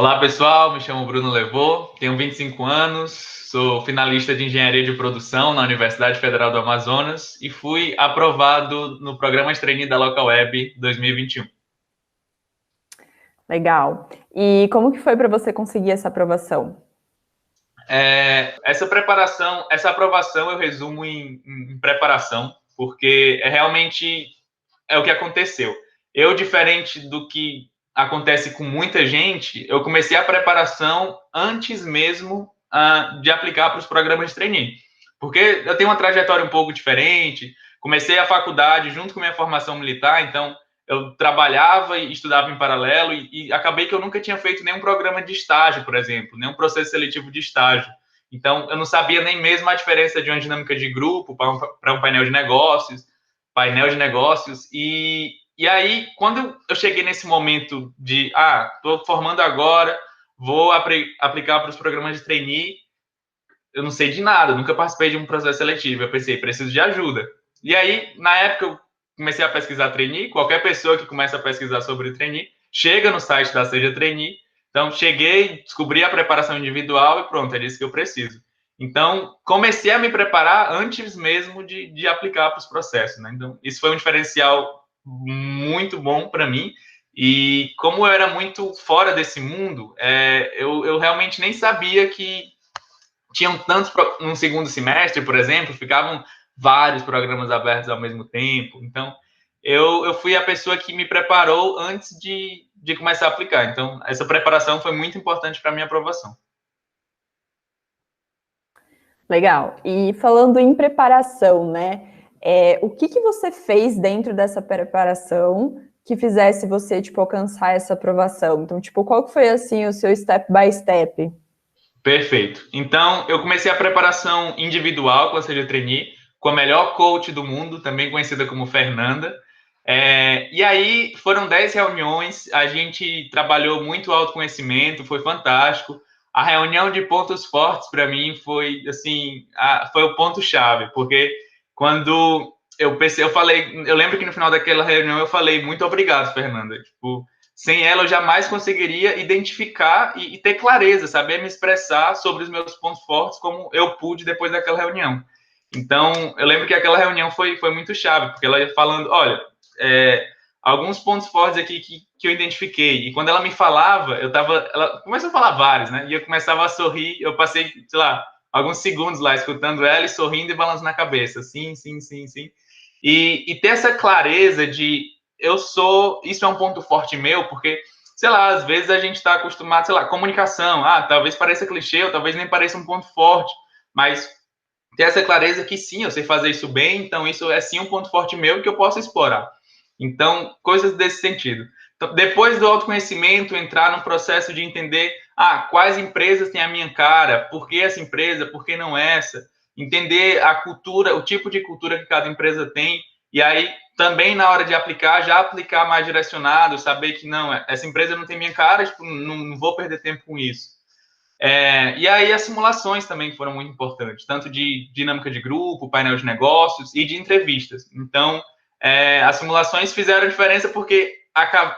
Olá, pessoal. Me chamo Bruno Levô, tenho 25 anos, sou finalista de Engenharia de Produção na Universidade Federal do Amazonas e fui aprovado no programa de trainee da Local Web 2021. Legal. E como que foi para você conseguir essa aprovação? Essa aprovação eu resumo em preparação, porque realmente é o que aconteceu. Eu, diferente do que acontece com muita gente, eu comecei a preparação antes mesmo de aplicar para os programas de trainee. Porque eu tenho uma trajetória um pouco diferente, comecei a faculdade junto com minha formação militar, então eu trabalhava e estudava em paralelo e acabei que eu nunca tinha feito nenhum programa de estágio, por exemplo, nenhum processo seletivo de estágio. Então, eu não sabia nem mesmo a diferença de uma dinâmica de grupo para um painel de negócios, e aí, quando eu cheguei nesse momento de, estou formando agora, vou aplicar para os programas de trainee, eu não sei de nada, nunca participei de um processo seletivo, eu pensei, preciso de ajuda. E aí, na época, eu comecei a pesquisar trainee, qualquer pessoa que começa a pesquisar sobre trainee, chega no site da Seja Trainee, então cheguei, descobri a preparação individual e pronto, é disso que eu preciso. Então, comecei a me preparar antes mesmo de aplicar para os processos, né? Então, isso foi um diferencial muito bom para mim. E como eu era muito fora desse mundo, eu realmente nem sabia que tinham tantos, no segundo semestre, por exemplo, ficavam vários programas abertos ao mesmo tempo. Então, eu fui a pessoa que me preparou antes de começar a aplicar. Então, essa preparação foi muito importante para a minha aprovação. Legal. E falando em preparação, né? O que você fez dentro dessa preparação que fizesse você, tipo, alcançar essa aprovação? Então, tipo, qual que foi, assim, o seu step by step? Perfeito. Então, eu comecei a preparação individual com a Seja Trainee, com a melhor coach do mundo, também conhecida como Fernanda. E aí foram 10 reuniões, a gente trabalhou muito autoconhecimento, foi fantástico. A reunião de pontos fortes para mim foi assim, foi o ponto chave, porque quando eu pensei, eu lembro que no final daquela reunião eu falei muito obrigado, Fernanda. Tipo, sem ela eu jamais conseguiria identificar e ter clareza, saber me expressar sobre os meus pontos fortes como eu pude depois daquela reunião. Então, eu lembro que aquela reunião foi muito chave, porque ela ia falando, olha, é, alguns pontos fortes aqui que eu identifiquei. E quando ela me falava, ela começou a falar vários, né? E eu começava a sorrir, eu passei, sei lá, alguns segundos lá escutando ela e sorrindo e balançando na cabeça. Sim, sim, sim, sim. E ter essa clareza de isso é um ponto forte meu, porque, sei lá, às vezes a gente está acostumado, sei lá, comunicação, talvez pareça clichê, ou talvez nem pareça um ponto forte, mas ter essa clareza que sim, eu sei fazer isso bem, então isso é sim um ponto forte meu que eu posso explorar. Então, coisas desse sentido. Então, depois do autoconhecimento, entrar no processo de entender quais empresas têm a minha cara, por que essa empresa, por que não essa, entender a cultura, o tipo de cultura que cada empresa tem, e aí também na hora de aplicar, já aplicar mais direcionado, saber que não, essa empresa não tem minha cara, tipo, não vou perder tempo com isso. E aí as simulações também foram muito importantes, tanto de dinâmica de grupo, painel de negócios e de entrevistas. Então, as simulações fizeram diferença porque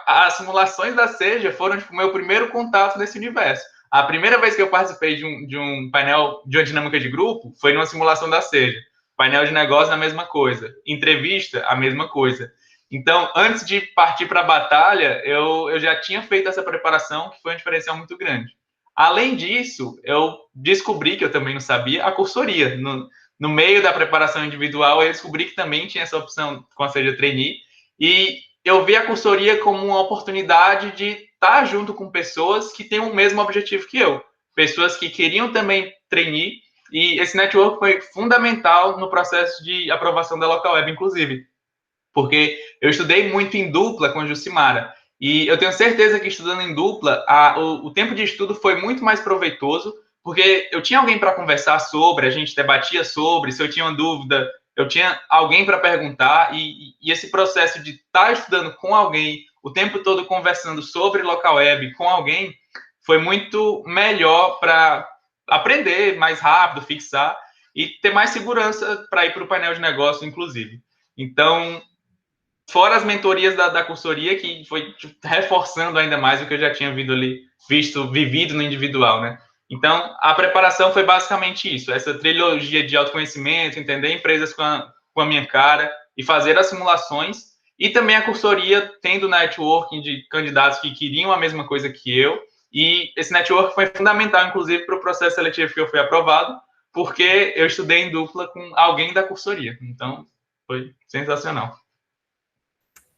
as simulações da Seja foram tipo, o meu primeiro contato nesse universo. A primeira vez que eu participei de um painel, de uma dinâmica de grupo, foi numa simulação da Seja. Painel de negócio, a mesma coisa. Entrevista, a mesma coisa. Então, antes de partir para a batalha, eu já tinha feito essa preparação, que foi um diferencial muito grande. Além disso, eu descobri, que eu também não sabia, a cursoria. No meio da preparação individual, eu descobri que também tinha essa opção com a Seja Trainee, e eu vi a cursoria como uma oportunidade de estar junto com pessoas que têm o mesmo objetivo que eu, pessoas que queriam também trainee, e esse network foi fundamental no processo de aprovação da Local Web, inclusive, porque eu estudei muito em dupla com a Jucimara. E eu tenho certeza que estudando em dupla, o tempo de estudo foi muito mais proveitoso, porque eu tinha alguém para conversar sobre, a gente debatia sobre, se eu tinha uma dúvida, eu tinha alguém para perguntar, e esse processo de estar estudando com alguém, o tempo todo conversando sobre local web com alguém, foi muito melhor para aprender mais rápido, fixar, e ter mais segurança para ir para o painel de negócio, inclusive. Então, fora as mentorias da cursoria, que foi tipo, reforçando ainda mais o que eu já tinha vivido no individual, né? Então, a preparação foi basicamente isso, essa trilogia de autoconhecimento, entender empresas com a minha cara e fazer as simulações, e também a consultoria tendo networking de candidatos que queriam a mesma coisa que eu, e esse network foi fundamental, inclusive, para o processo seletivo que eu fui aprovado, porque eu estudei em dupla com alguém da consultoria. Então, foi sensacional.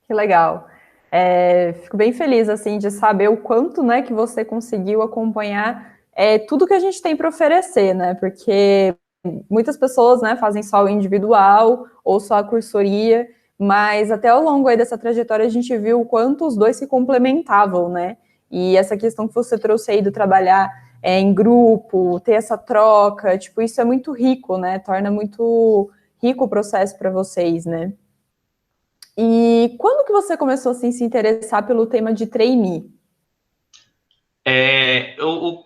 Que legal. Fico bem feliz, assim, de saber o quanto, né, que você conseguiu acompanhar tudo que a gente tem para oferecer, né, porque muitas pessoas, né, fazem só o individual ou só a cursoria, mas até ao longo aí dessa trajetória a gente viu o quanto os dois se complementavam, né, e essa questão que você trouxe aí do trabalhar em grupo, ter essa troca, tipo, isso é muito rico, né, torna muito rico o processo para vocês, né. E quando que você começou assim, se interessar pelo tema de trainee? O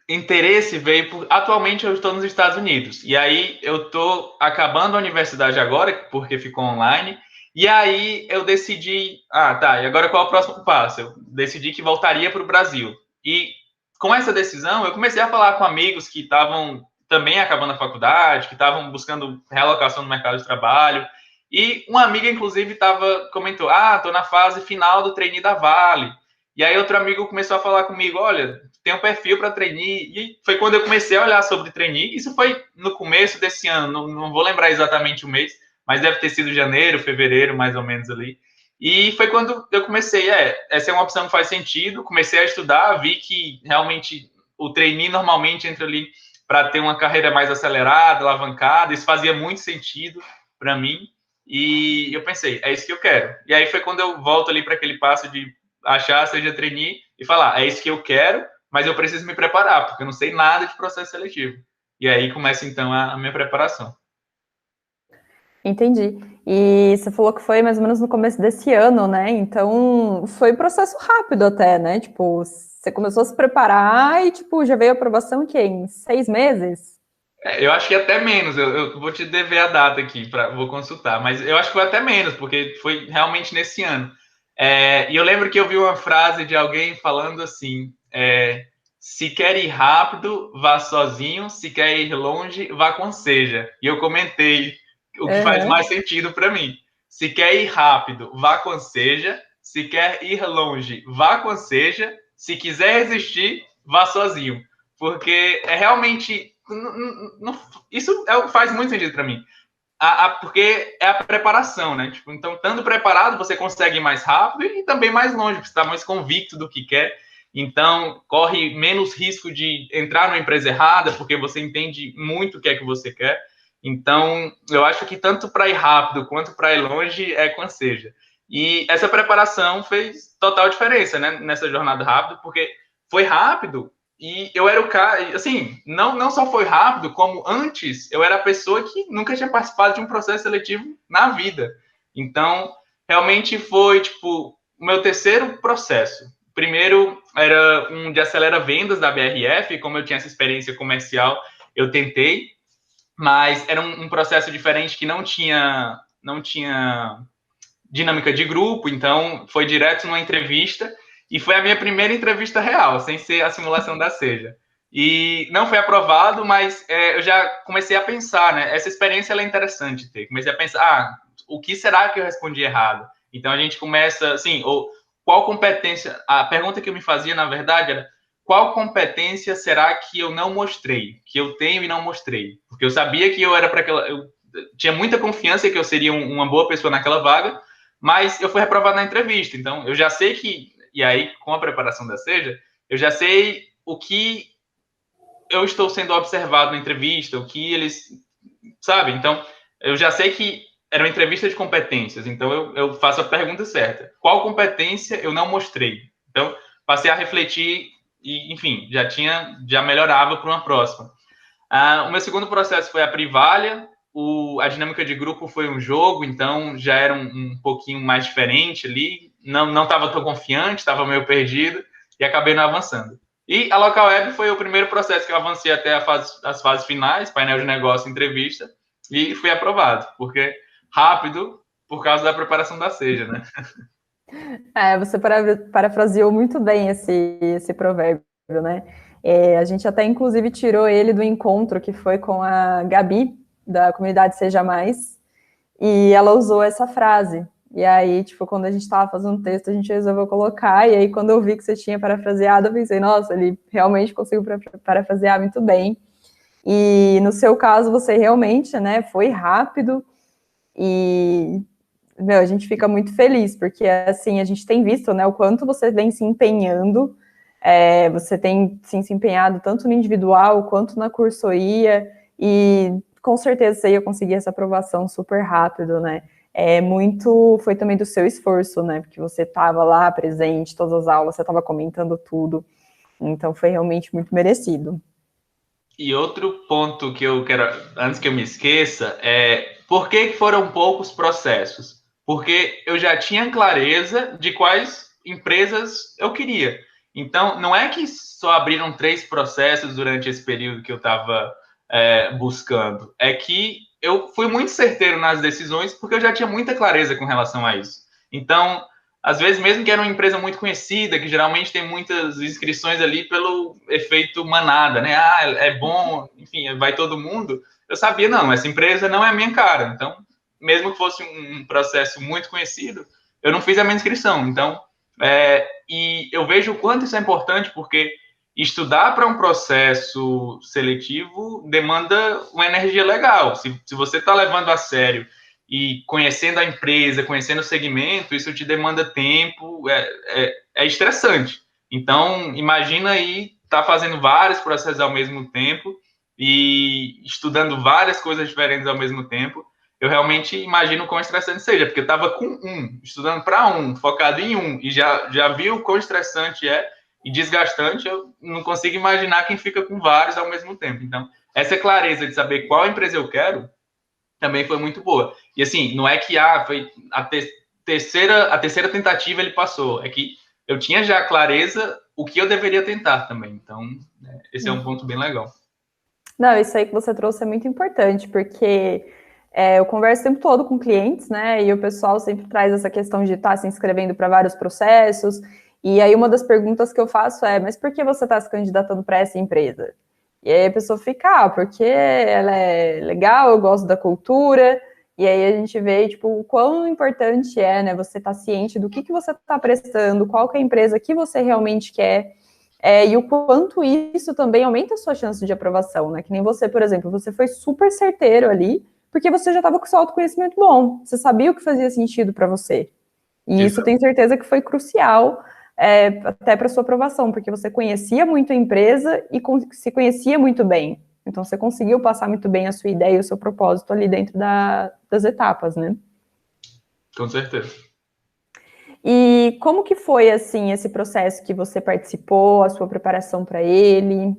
interesse veio por. Atualmente eu estou nos Estados Unidos. E aí eu estou acabando a universidade agora, porque ficou online. E aí eu decidi. Ah, tá. E agora qual é o próximo passo? Eu decidi que voltaria para o Brasil. E com essa decisão, eu comecei a falar com amigos que estavam também acabando a faculdade, que estavam buscando realocação no mercado de trabalho. E uma amiga, inclusive, comentou: Ah, estou na fase final do trainee da Vale. E aí outro amigo começou a falar comigo: Olha, tem um perfil para trainee. E foi quando eu comecei a olhar sobre trainee. Isso foi no começo desse ano, não vou lembrar exatamente o mês, mas deve ter sido janeiro, fevereiro, mais ou menos ali. E foi quando eu comecei, essa é uma opção que faz sentido. Comecei a estudar, vi que realmente o trainee normalmente entra ali para ter uma carreira mais acelerada, alavancada. Isso fazia muito sentido para mim. E eu pensei, é isso que eu quero. E aí foi quando eu volto ali para aquele passo de achar, seja trainee, e falar, é isso que eu quero, mas eu preciso me preparar, porque eu não sei nada de processo seletivo. E aí começa, então, a minha preparação. Entendi. E você falou que foi mais ou menos no começo desse ano, né? Então foi um processo rápido até, né? Tipo, você começou a se preparar e, tipo, já veio a aprovação que em 6 meses? Eu acho que até menos, eu vou te dever a data aqui, vou consultar, mas eu acho que foi até menos, porque foi realmente nesse ano. E eu lembro que eu vi uma frase de alguém falando assim: se quer ir rápido, vá sozinho, se quer ir longe, vá com seja. E eu comentei o que faz Uhum. mais sentido para mim. Se quer ir rápido, vá com seja, se quer ir longe, vá com seja, se quiser resistir, vá sozinho. Porque é realmente isso faz muito sentido para mim. Porque é a preparação, né? Tipo, então, estando preparado, você consegue ir mais rápido e também mais longe, porque você está mais convicto do que quer. Então, corre menos risco de entrar numa empresa errada, porque você entende muito o que é que você quer. Então, eu acho que tanto para ir rápido quanto para ir longe é com seja. E essa preparação fez total diferença, né? Nessa jornada rápida, porque foi rápido, e eu era o cara, assim, não só foi rápido, como antes eu era a pessoa que nunca tinha participado de um processo seletivo na vida. Então, realmente foi, tipo, o meu terceiro processo. Primeiro era um de acelera vendas da BRF, como eu tinha essa experiência comercial, eu tentei, mas era um processo diferente que não tinha dinâmica de grupo, então foi direto numa entrevista e foi a minha primeira entrevista real, sem ser a simulação da Seja. E não foi aprovado, mas eu já comecei a pensar, né? Essa experiência é interessante ter. Comecei a pensar, o que será que eu respondi errado? Então a gente começa, assim, ou qual competência? A pergunta que eu me fazia, na verdade, era qual competência será que eu não mostrei, que eu tenho e não mostrei? Porque eu sabia que eu era para aquela, eu tinha muita confiança que eu seria uma boa pessoa naquela vaga, mas eu fui reprovado na entrevista. Então, eu já sei que, e aí, com a preparação da Seja, eu já sei o que eu estou sendo observado na entrevista, o que eles, sabe? Então, eu já sei que era uma entrevista de competências, então eu faço a pergunta certa. Qual competência eu não mostrei? Então, passei a refletir e, enfim, já melhorava para uma próxima. O meu segundo processo foi a Privalha. A dinâmica de grupo foi um jogo, então já era um pouquinho mais diferente ali. Não estava tão confiante, estava meio perdido e acabei não avançando. E a Local Web foi o primeiro processo que eu avancei até as fases finais, painel de negócio, entrevista, e fui aprovado, porque rápido, por causa da preparação da Seja, né? Você parafraseou muito bem esse provérbio, né? A gente até, inclusive, tirou ele do encontro que foi com a Gabi, da comunidade Seja Mais, e ela usou essa frase. E aí, tipo, quando a gente estava fazendo um texto, a gente resolveu colocar, e aí quando eu vi que você tinha parafraseado, eu pensei, nossa, ele realmente conseguiu parafrasear muito bem. E no seu caso, você realmente, né, foi rápido, e meu, a gente fica muito feliz, porque assim, a gente tem visto, né, o quanto você vem se empenhando, você tem sim, se empenhado tanto no individual quanto na cursoria, e com certeza você ia conseguir essa aprovação super rápido, né? Foi também do seu esforço, né? Porque você estava lá presente, todas as aulas, você estava comentando tudo, então foi realmente muito merecido. E outro ponto que eu quero, antes que eu me esqueça, é por que foram poucos processos? Porque eu já tinha clareza de quais empresas eu queria. Então, não é que só abriram 3 processos durante esse período que eu estava buscando, é que eu fui muito certeiro nas decisões porque eu já tinha muita clareza com relação a isso. Então, às vezes, mesmo que era uma empresa muito conhecida, que geralmente tem muitas inscrições ali pelo efeito manada, né? Ah, é bom, enfim, vai todo mundo. Eu sabia, não, essa empresa não é a minha cara. Então, mesmo que fosse um processo muito conhecido, eu não fiz a minha inscrição. Então, e eu vejo o quanto isso é importante, porque estudar para um processo seletivo demanda uma energia legal. Se você está levando a sério e conhecendo a empresa, conhecendo o segmento, isso te demanda tempo, é estressante. Então, imagina aí estar fazendo vários processos ao mesmo tempo e estudando várias coisas diferentes ao mesmo tempo. Eu realmente imagino quão estressante seja, porque eu estava com estudando para focado em e já vi o quão estressante é e desgastante. Eu não consigo imaginar quem fica com vários ao mesmo tempo. Então, essa clareza de saber qual empresa eu quero também foi muito boa. E assim, não é que foi a terceira tentativa ele passou, é que eu tinha já clareza o que eu deveria tentar também. Então, esse é um ponto bem legal. Não, isso aí que você trouxe é muito importante, porque eu converso o tempo todo com clientes, né? E o pessoal sempre traz essa questão de estar se inscrevendo para vários processos. E aí uma das perguntas que eu faço é: mas por que você está se candidatando para essa empresa? E aí a pessoa fica, porque ela é legal, eu gosto da cultura. E aí a gente vê, tipo, o quão importante é, né? Você estar ciente do que você está prestando, qual que é a empresa que você realmente quer. E o quanto isso também aumenta a sua chance de aprovação, né? Que nem você, por exemplo, você foi super certeiro ali, porque você já estava com seu autoconhecimento bom, você sabia o que fazia sentido para você. E isso eu tenho certeza que foi crucial até para sua aprovação, porque você conhecia muito a empresa e se conhecia muito bem. Então você conseguiu passar muito bem a sua ideia e o seu propósito ali dentro das etapas, né? Com certeza. E como que foi, assim, esse processo que você participou, a sua preparação para ele?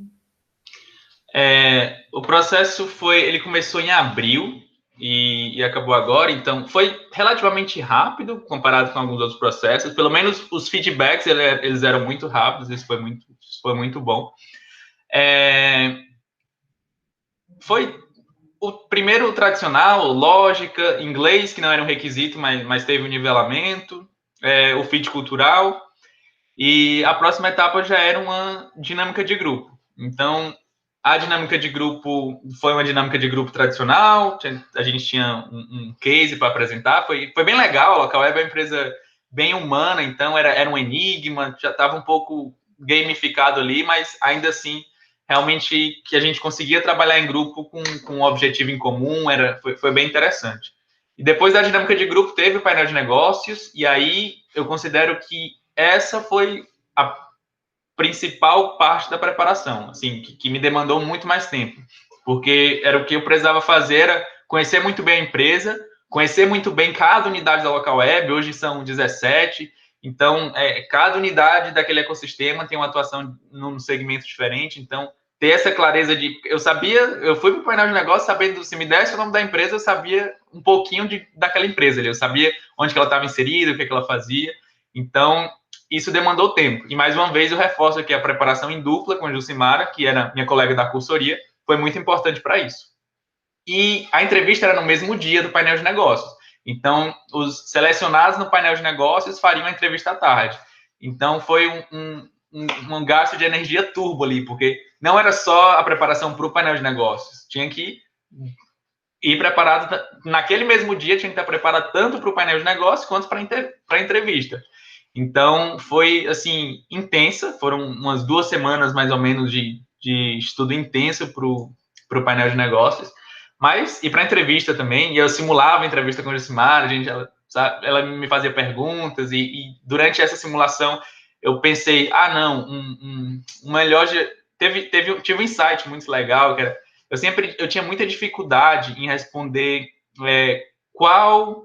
O processo ele começou em abril e acabou agora, então foi relativamente rápido comparado com alguns outros processos, pelo menos os feedbacks eles eram muito rápidos, isso foi muito bom. Foi o primeiro tradicional, lógica, inglês, que não era um requisito, mas teve um nivelamento, o fit cultural, e a próxima etapa já era uma dinâmica de grupo. Então, a dinâmica de grupo foi uma dinâmica de grupo tradicional, a gente tinha um case para apresentar, foi bem legal. A Local Web é uma empresa bem humana, então era um enigma, já estava um pouco gamificado ali, mas ainda assim, realmente que a gente conseguia trabalhar em grupo com um objetivo em comum, foi bem interessante. E depois da dinâmica de grupo teve o painel de negócios, e aí eu considero que essa foi a principal parte da preparação, assim, que me demandou muito mais tempo, porque era o que eu precisava fazer, era conhecer muito bem a empresa, conhecer muito bem cada unidade da Local Web. Hoje são 17, então cada unidade daquele ecossistema tem uma atuação num segmento diferente. Então, ter essa clareza eu fui para o painel de negócio sabendo, se me desse o nome da empresa, eu sabia um pouquinho daquela empresa ali, eu sabia onde que ela estava inserida, o que ela fazia. Então, isso demandou tempo. E mais uma vez eu reforço aqui a preparação em dupla com a Jucimara, que era minha colega da cursoria, foi muito importante para isso. E a entrevista era no mesmo dia do painel de negócios. Então, os selecionados no painel de negócios fariam a entrevista à tarde. Então, foi um gasto de energia turbo ali, porque não era só a preparação para o painel de negócios, tinha que ir preparado, naquele mesmo dia, tinha que estar preparado tanto para o painel de negócios quanto para a entrevista. Então, foi, assim, intensa, foram umas 2 semanas, mais ou menos, de estudo intenso para o painel de negócios, mas, e para a entrevista também, e eu simulava a entrevista com a Josimar, ela me fazia perguntas, e durante essa simulação, eu pensei, não, melhor... Tive um insight muito legal, que era, eu tinha muita dificuldade em responder qual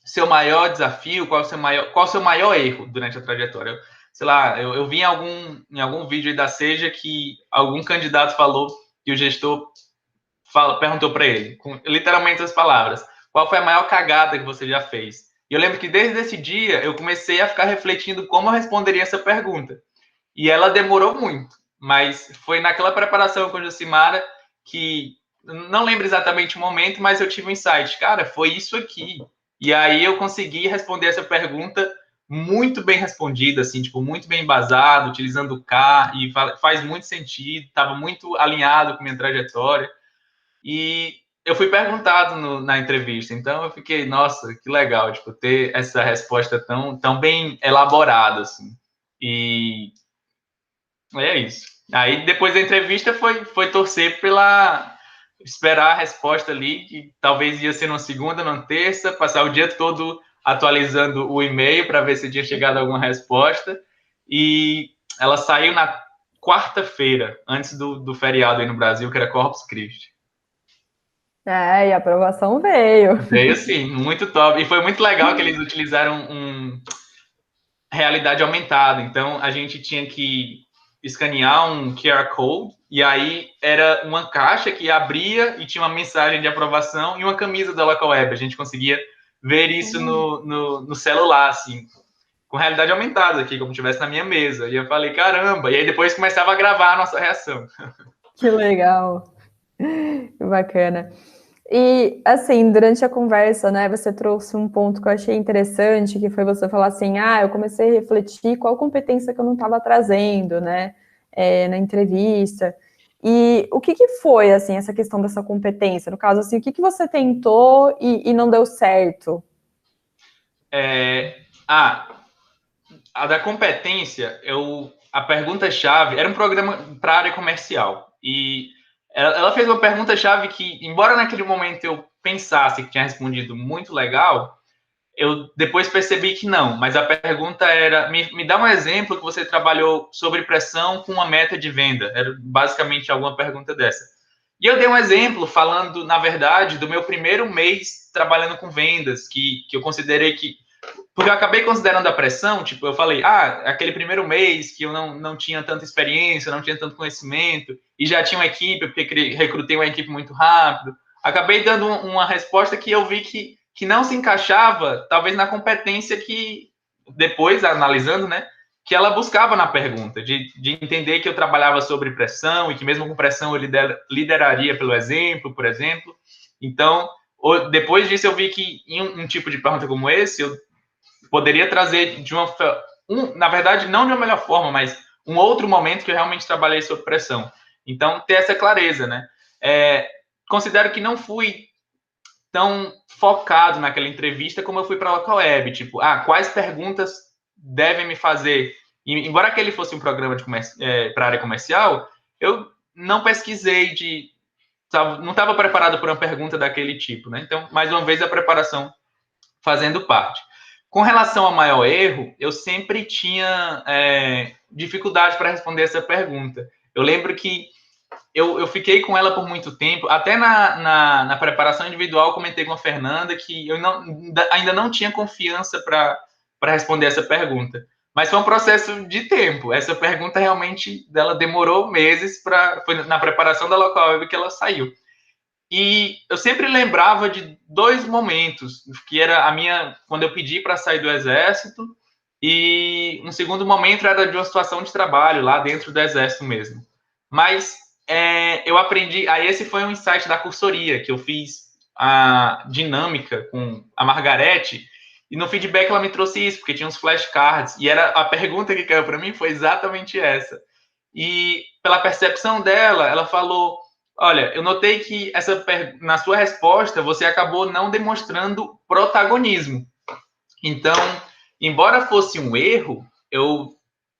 seu maior desafio, qual o seu maior erro durante a trajetória. Sei lá, eu vi em algum vídeo aí da Seja que algum candidato falou que o gestor perguntou para ele, com literalmente as palavras, qual foi a maior cagada que você já fez? E eu lembro que desde esse dia eu comecei a ficar refletindo como eu responderia essa pergunta. E ela demorou muito, mas foi naquela preparação com a Josimara que, não lembro exatamente o momento, mas eu tive um insight. Cara, foi isso aqui. E aí eu consegui responder essa pergunta muito bem respondida, assim, tipo, muito bem embasado, utilizando o K, e faz muito sentido, estava muito alinhado com minha trajetória. E eu fui perguntado na entrevista, então eu fiquei, nossa, que legal, tipo, ter essa resposta tão bem elaborada, assim. E é isso. Aí depois da entrevista foi torcer esperar a resposta ali, que talvez ia ser numa segunda, numa terça, passar o dia todo atualizando o e-mail para ver se tinha chegado alguma resposta. E ela saiu na quarta-feira, antes do feriado aí no Brasil, que era Corpus Christi. E a aprovação veio. Veio sim, muito top. E foi muito legal que eles utilizaram realidade aumentada. Então, a gente tinha que escanear um QR Code, e aí era uma caixa que abria e tinha uma mensagem de aprovação e uma camisa da Local Web. A gente conseguia ver isso no celular, assim, com realidade aumentada aqui, como se estivesse na minha mesa. E eu falei, caramba! E aí depois começava a gravar a nossa reação. Que legal! Que bacana. E, assim, durante a conversa, né, você trouxe um ponto que eu achei interessante, que foi você falar assim, eu comecei a refletir qual competência que eu não estava trazendo, né, na entrevista. E o que foi, assim, essa questão dessa competência? No caso, assim, o que você tentou e não deu certo? A da competência, a pergunta-chave era um programa para a área comercial. E ela fez uma pergunta-chave que, embora naquele momento eu pensasse que tinha respondido muito legal, eu depois percebi que não. Mas a pergunta era: me dá um exemplo que você trabalhou sobre pressão com uma meta de venda. Era basicamente alguma pergunta dessa. E eu dei um exemplo falando, na verdade, do meu primeiro mês trabalhando com vendas, que eu considerei que porque eu acabei considerando a pressão, tipo, eu falei, aquele primeiro mês que eu não tinha tanta experiência, não tinha tanto conhecimento, e já tinha uma equipe, porque recrutei uma equipe muito rápido. Acabei dando uma resposta que eu vi que não se encaixava, talvez na competência que, depois, analisando, né, que ela buscava na pergunta, de entender que eu trabalhava sobre pressão, e que mesmo com pressão eu lideraria pelo exemplo, por exemplo. Então, depois disso eu vi que em um tipo de pergunta como esse, eu poderia trazer na verdade, não de uma melhor forma, mas um outro momento que eu realmente trabalhei sob pressão. Então, ter essa clareza, né? Considero que não fui tão focado naquela entrevista como eu fui para a Local Web. Tipo, quais perguntas devem me fazer? E, embora aquele fosse um programa para a área comercial, eu não pesquisei não estava preparado para uma pergunta daquele tipo, né? Então, mais uma vez, a preparação fazendo parte. Com relação ao maior erro, eu sempre tinha dificuldade para responder essa pergunta. Eu lembro que eu fiquei com ela por muito tempo, até na preparação individual, comentei com a Fernanda que eu ainda não tinha confiança para responder essa pergunta. Mas foi um processo de tempo. Essa pergunta realmente dela demorou meses, foi na preparação da Local Web que ela saiu. E eu sempre lembrava de 2 momentos, que era quando eu pedi para sair do exército, e um segundo momento era de uma situação de trabalho lá dentro do exército mesmo. Mas eu aprendi, aí esse foi um insight da cursoria que eu fiz a dinâmica com a Margarete, e no feedback ela me trouxe isso, porque tinha uns flashcards, e era a pergunta que caiu para mim foi exatamente essa. E pela percepção dela, ela falou: olha, eu notei que na sua resposta você acabou não demonstrando protagonismo. Então, embora fosse um erro, eu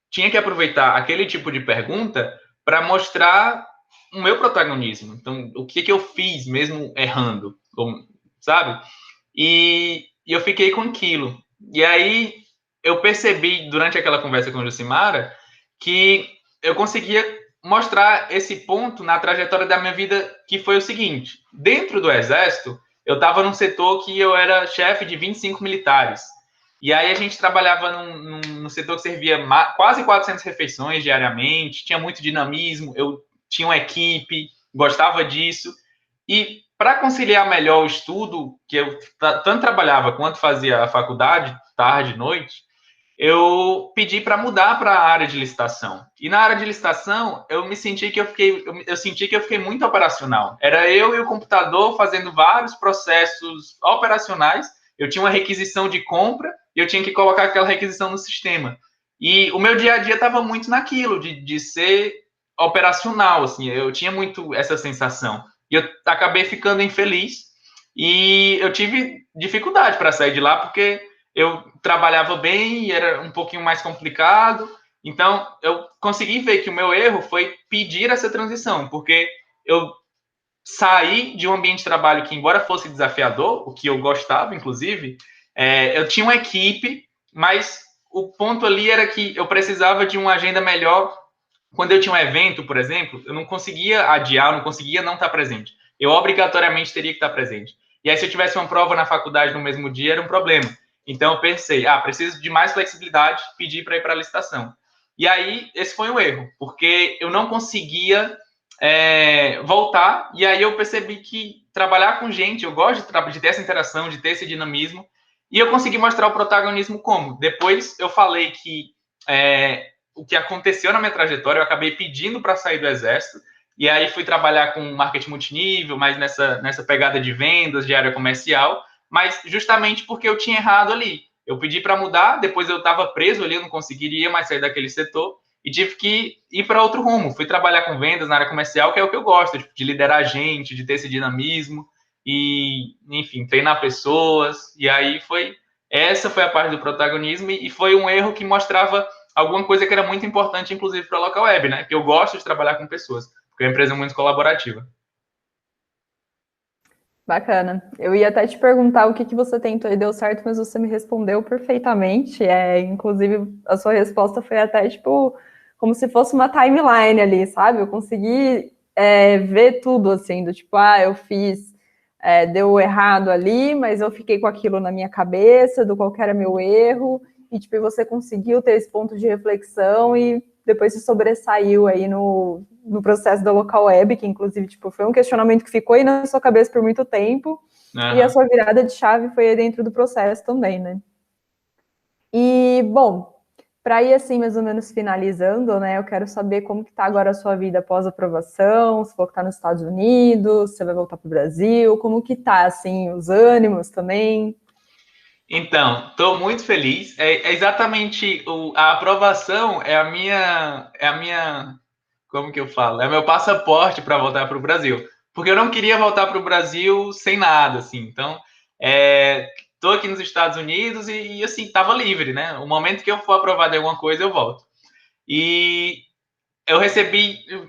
tinha que aproveitar aquele tipo de pergunta para mostrar o meu protagonismo. Então, o que eu fiz mesmo errando, sabe? E eu fiquei com aquilo. E aí eu percebi durante aquela conversa com a Jucimara que eu conseguia mostrar esse ponto na trajetória da minha vida, que foi o seguinte: dentro do Exército, eu estava num setor que eu era chefe de 25 militares. E aí a gente trabalhava num setor que servia quase 400 refeições diariamente, tinha muito dinamismo, eu tinha uma equipe, gostava disso. E para conciliar melhor o estudo, que eu tanto trabalhava quanto fazia a faculdade, tarde, noite, eu pedi para mudar para a área de licitação. E na área de licitação, eu senti que eu fiquei muito operacional. Era eu e o computador fazendo vários processos operacionais. Eu tinha uma requisição de compra e eu tinha que colocar aquela requisição no sistema. E o meu dia a dia estava muito naquilo, de ser operacional, assim, eu tinha muito essa sensação. E eu acabei ficando infeliz e eu tive dificuldade para sair de lá, porque eu trabalhava bem e era um pouquinho mais complicado. Então, eu consegui ver que o meu erro foi pedir essa transição, porque eu saí de um ambiente de trabalho que, embora fosse desafiador, o que eu gostava, inclusive, eu tinha uma equipe, mas o ponto ali era que eu precisava de uma agenda melhor. Quando eu tinha um evento, por exemplo, eu não conseguia adiar, eu não conseguia não estar presente. Eu obrigatoriamente teria que estar presente. E aí, se eu tivesse uma prova na faculdade no mesmo dia, era um problema. Então, eu pensei, preciso de mais flexibilidade, pedi para ir para a licitação. E aí, esse foi um erro, porque eu não conseguia voltar, e aí eu percebi que trabalhar com gente, eu gosto de ter essa interação, de ter esse dinamismo, e eu consegui mostrar o protagonismo como. Depois eu falei que o que aconteceu na minha trajetória, eu acabei pedindo para sair do Exército, e aí fui trabalhar com marketing multinível, mais nessa pegada de vendas, de área comercial, mas justamente porque eu tinha errado ali. Eu pedi para mudar, depois eu estava preso ali, eu não conseguiria mais sair daquele setor, e tive que ir para outro rumo. Fui trabalhar com vendas na área comercial, que é o que eu gosto, de liderar gente, de ter esse dinamismo, e, enfim, treinar pessoas, e aí essa foi a parte do protagonismo, e foi um erro que mostrava alguma coisa que era muito importante, inclusive para a Local Web, né? Que eu gosto de trabalhar com pessoas, porque é uma empresa muito colaborativa. Bacana. Eu ia até te perguntar o que você tentou e deu certo, mas você me respondeu perfeitamente. Inclusive, a sua resposta foi até, tipo, como se fosse uma timeline ali, sabe? Eu consegui ver tudo, assim, do tipo, eu fiz, deu errado ali, mas eu fiquei com aquilo na minha cabeça, do qual que era meu erro, e, tipo, você conseguiu ter esse ponto de reflexão e depois se sobressaiu aí no processo da Local Web, que inclusive tipo, foi um questionamento que ficou aí na sua cabeça por muito tempo, e a sua virada de chave foi aí dentro do processo também, né? E, bom, para ir assim, mais ou menos finalizando, né, eu quero saber como que tá agora a sua vida após a aprovação, se for que tá nos Estados Unidos, se você vai voltar para o Brasil, como que tá, assim, os ânimos também? Então, estou muito feliz. É exatamente a aprovação como que eu falo? É meu passaporte para voltar para o Brasil, porque eu não queria voltar para o Brasil sem nada, assim. Então, estou aqui nos Estados Unidos e assim estava livre, né? O momento que eu for aprovado em alguma coisa, eu volto. E eu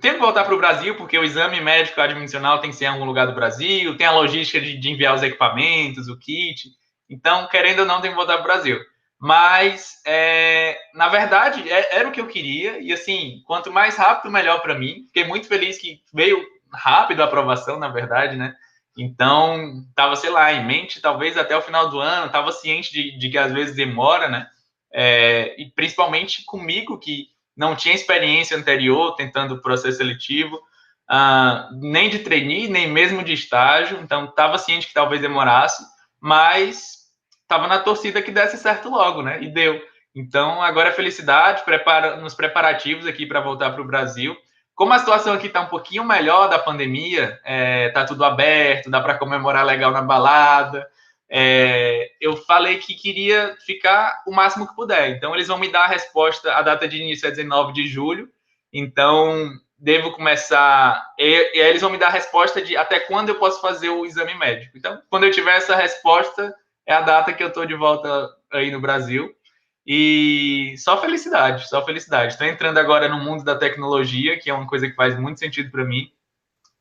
tenho que voltar para o Brasil, porque o exame médico admissional tem que ser em algum lugar do Brasil, tem a logística de enviar os equipamentos, o kit. Então, querendo ou não, tem que voltar para o Brasil. Mas, na verdade, era o que eu queria. E, assim, quanto mais rápido, melhor para mim. Fiquei muito feliz que veio rápido a aprovação, na verdade, né? Então, estava, sei lá, em mente, talvez até o final do ano. Estava ciente de que às vezes demora, né? E principalmente comigo, que não tinha experiência anterior tentando o processo seletivo, nem de trainee, nem mesmo de estágio. Então, estava ciente que talvez demorasse, mas estava na torcida que desse certo logo, né? E deu. Então, agora é felicidade, nos preparativos aqui para voltar para o Brasil. como a situação aqui está um pouquinho melhor da pandemia, tá tudo aberto, dá para comemorar legal na balada, eu falei que queria ficar o máximo que puder. Então, eles vão me dar a resposta, a data de início é 19 de julho, então devo começar, e aí eles vão me dar a resposta de até quando eu posso fazer o exame médico. Então, quando eu tiver essa resposta, é a data que eu estou de volta aí no Brasil. E só felicidade, só felicidade. Estou entrando agora no mundo da tecnologia, que é uma coisa que faz muito sentido para mim.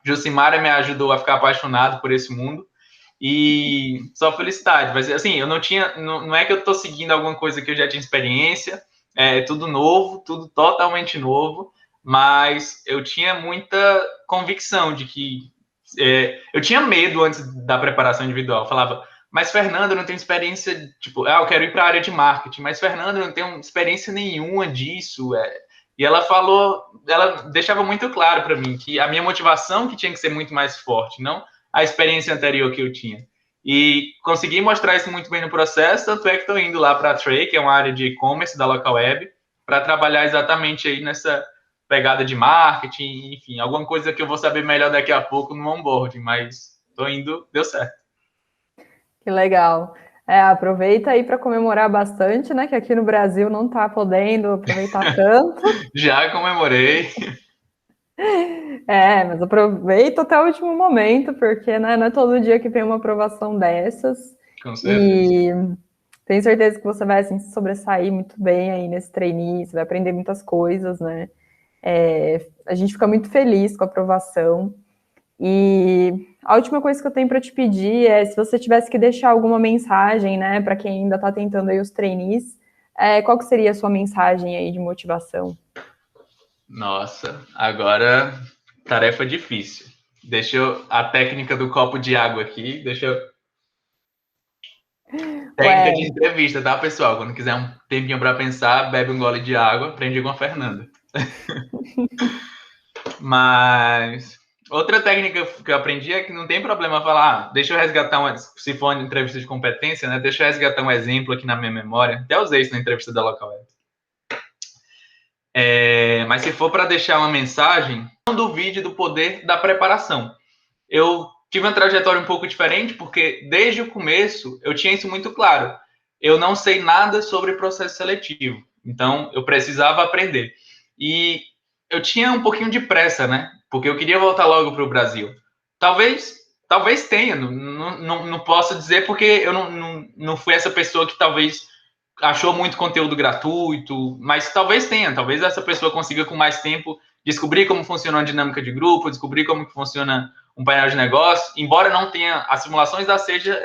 Jucimara me ajudou a ficar apaixonado por esse mundo. E só felicidade. Mas assim, eu não tinha. Não é que eu estou seguindo alguma coisa que eu já tinha experiência, é tudo novo, tudo totalmente novo. Mas eu tinha muita convicção de que. Eu tinha medo antes da preparação individual. Eu falava, mas Fernando, eu não tenho experiência, tipo, eu quero ir para a área de marketing, mas Fernando, eu não tenho experiência nenhuma disso. E ela falou, ela deixava muito claro para mim que a minha motivação que tinha que ser muito mais forte, não a experiência anterior que eu tinha. E consegui mostrar isso muito bem no processo, tanto é que estou indo lá para a Tray, que é uma área de e-commerce da Local Web, para trabalhar exatamente aí nessa pegada de marketing, enfim, alguma coisa que eu vou saber melhor daqui a pouco no onboarding, mas estou indo, deu certo. Que legal. Aproveita aí para comemorar bastante, né? Que aqui no Brasil não está podendo aproveitar tanto. Já comemorei. Mas aproveita até o último momento, porque né, não é todo dia que vem uma aprovação dessas. Com certeza. E tenho certeza que você vai assim, se sobressair muito bem aí nesse trainee, você vai aprender muitas coisas, né? A gente fica muito feliz com a aprovação. E a última coisa que eu tenho para te pedir é se você tivesse que deixar alguma mensagem, né, para quem ainda está tentando aí os trainees, qual que seria a sua mensagem aí de motivação? Nossa, agora tarefa difícil. Deixa eu a técnica do copo de água aqui, deixa eu técnica de entrevista, tá, pessoal? Quando quiser um tempinho para pensar, bebe um gole de água, aprendi com a Fernanda. Mas outra técnica que eu aprendi é que não tem problema falar, deixa eu resgatar se for uma entrevista de competência, né? Deixa eu resgatar um exemplo aqui na minha memória. Até usei isso na entrevista da Local Web. Mas se for para deixar uma mensagem, não duvide do poder da preparação. Eu tive uma trajetória um pouco diferente, porque desde o começo eu tinha isso muito claro. Eu não sei nada sobre processo seletivo, então eu precisava aprender. E eu tinha um pouquinho de pressa, né? Porque eu queria voltar logo para o Brasil. Talvez tenha, não posso dizer porque eu não fui essa pessoa que talvez achou muito conteúdo gratuito, mas talvez tenha, talvez essa pessoa consiga com mais tempo descobrir como funciona a dinâmica de grupo, descobrir como funciona um painel de negócio, embora não tenha as simulações da Seja,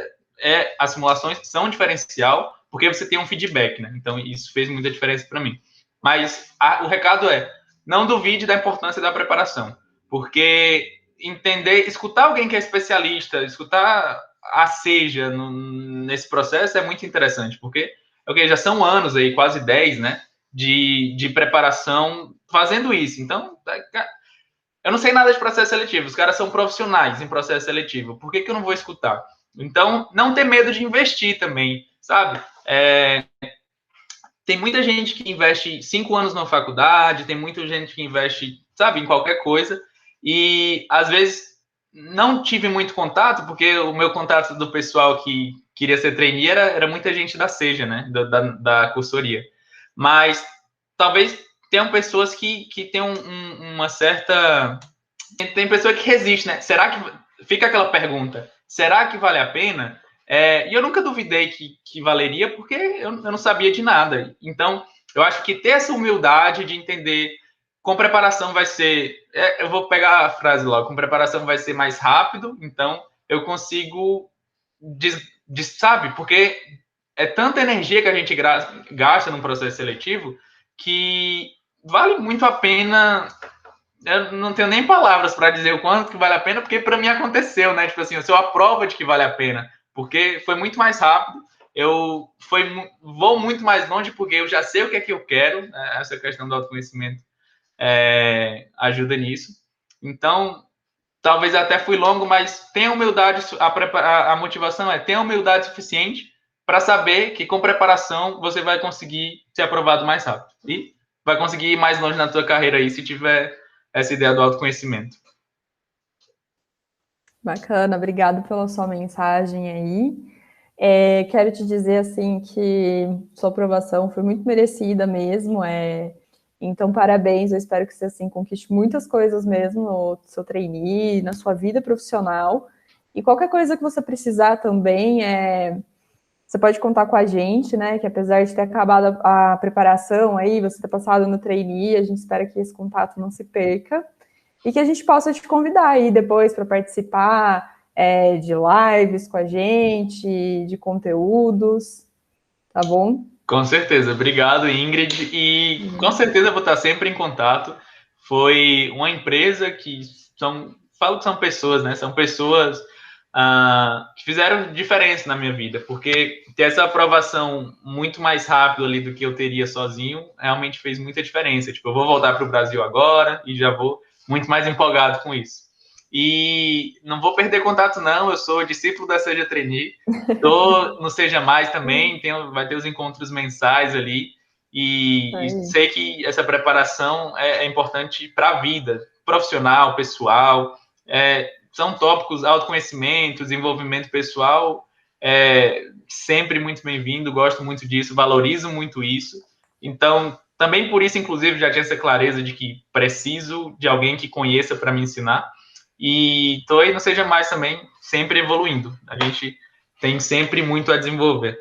as simulações são um diferencial, porque você tem um feedback, né? Então isso fez muita diferença para mim. Mas o recado é, não duvide da importância da preparação, porque escutar alguém que é especialista, escutar a Seja nesse processo é muito interessante, porque já são anos aí, quase 10, né, de preparação fazendo isso. Então, eu não sei nada de processo seletivo, os caras são profissionais em processo seletivo, por que eu não vou escutar? Então, não ter medo de investir também, sabe? Tem muita gente que investe 5 anos na faculdade, tem muita gente que investe, sabe, em qualquer coisa, e às vezes não tive muito contato, porque o meu contato do pessoal que queria ser trainee era muita gente da Seja, né, da cursoria. Mas talvez tenham pessoas que tenham uma certa... Tem pessoa que resiste, né? Será que... Fica aquela pergunta, será que vale a pena? E eu nunca duvidei que valeria, porque eu não sabia de nada. Então, eu acho que ter essa humildade de entender com preparação vai ser... eu vou pegar a frase logo. Com preparação vai ser mais rápido, então eu consigo... sabe? Porque é tanta energia que a gente gasta num processo seletivo que vale muito a pena. Eu não tenho nem palavras para dizer o quanto que vale a pena, porque para mim aconteceu, né? Tipo assim, eu sou a prova de que vale a pena, porque foi muito mais rápido, vou muito mais longe, porque eu já sei o que é que eu quero, né? Essa questão do autoconhecimento ajuda nisso. Então, talvez até fui longo, mas tenha humildade, a motivação tenha humildade suficiente para saber que com preparação você vai conseguir ser aprovado mais rápido. E vai conseguir ir mais longe na tua carreira aí, se tiver essa ideia do autoconhecimento. Bacana, obrigado pela sua mensagem aí. Quero te dizer assim que sua aprovação foi muito merecida mesmo. Então, parabéns. Eu espero que você assim conquiste muitas coisas mesmo no seu trainee, na sua vida profissional. E qualquer coisa que você precisar também, você pode contar com a gente, né? Que apesar de ter acabado a preparação aí, você ter passado no trainee, a gente espera que esse contato não se perca. E que a gente possa te convidar aí depois para participar de lives com a gente, de conteúdos, tá bom? Com certeza. Obrigado, Ingrid. E com certeza vou estar sempre em contato. Foi uma empresa que falo que são pessoas, né? São pessoas que fizeram diferença na minha vida, porque ter essa aprovação muito mais rápido ali do que eu teria sozinho realmente fez muita diferença. Tipo, eu vou voltar para o Brasil agora e já vou muito mais empolgado com isso. E não vou perder contato, não. Eu sou discípulo da Seja Trainee. Tô no Seja Mais também. Vai ter os encontros mensais ali. E sei que essa preparação é importante para a vida profissional, pessoal. São tópicos, autoconhecimento, desenvolvimento pessoal, sempre muito bem-vindo. Gosto muito disso, valorizo muito isso. Então, também por isso, inclusive, já tinha essa clareza de que preciso de alguém que conheça para me ensinar. E estou aí no Seja Mais também, sempre evoluindo. A gente tem sempre muito a desenvolver.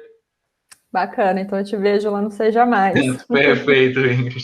Bacana, então eu te vejo lá no Seja Mais. Perfeito, Ingrid.